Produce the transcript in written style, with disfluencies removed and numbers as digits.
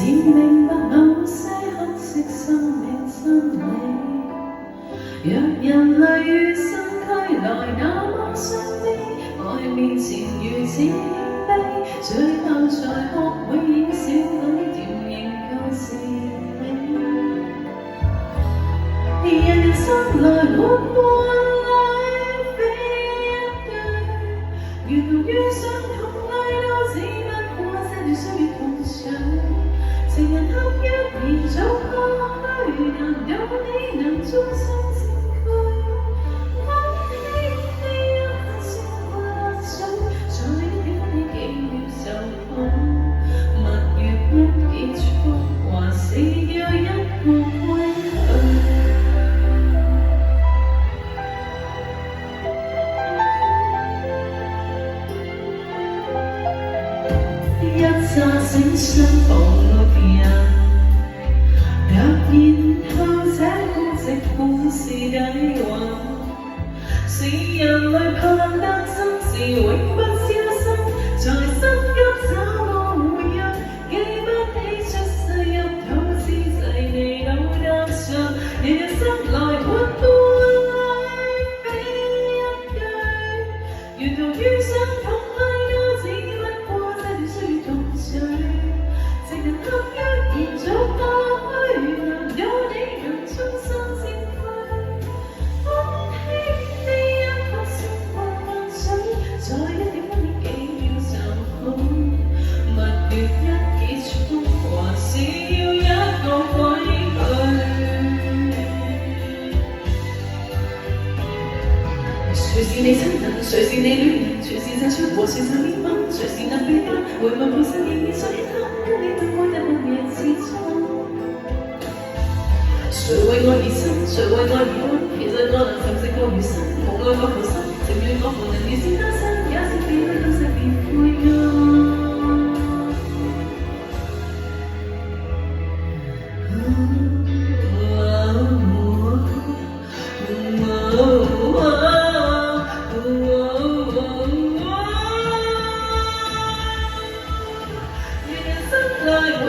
漸明白某些黑色生命真理。若人類與生俱來那麼相悲，愛面前如此謙卑，最後才學會演小女甜仍舊是你。人生來活過來非一對，沿途遇上同類都只不過些段歲月同場，情人合約延續過去，難道你能終生？一乍醒相逢沒人，突然後這孤寂本是底蘊，是人類盼得心事永不消失，在心急找個回憶，記不起出世入土之際你都得着，人生來活過來非一句，沿途遇上同類都只不過這段歲月同聚，情人合約延續過去，難道你能終生佔據？空氣你一顆星光萬水，在一點分秒幾秒就好，蜜月一結束，還是要一個規矩。誰是你親人？誰是你戀人？誰是這出和誰是面貌？誰是那悲哀？回望半生仍然想起他，跟你對愛的半夜之中。誰為愛而生？誰為愛而活？其實我能沉寂過餘生，無愛過求生，情願我無能如此單身，也是別去到世別悔疚。人生來活。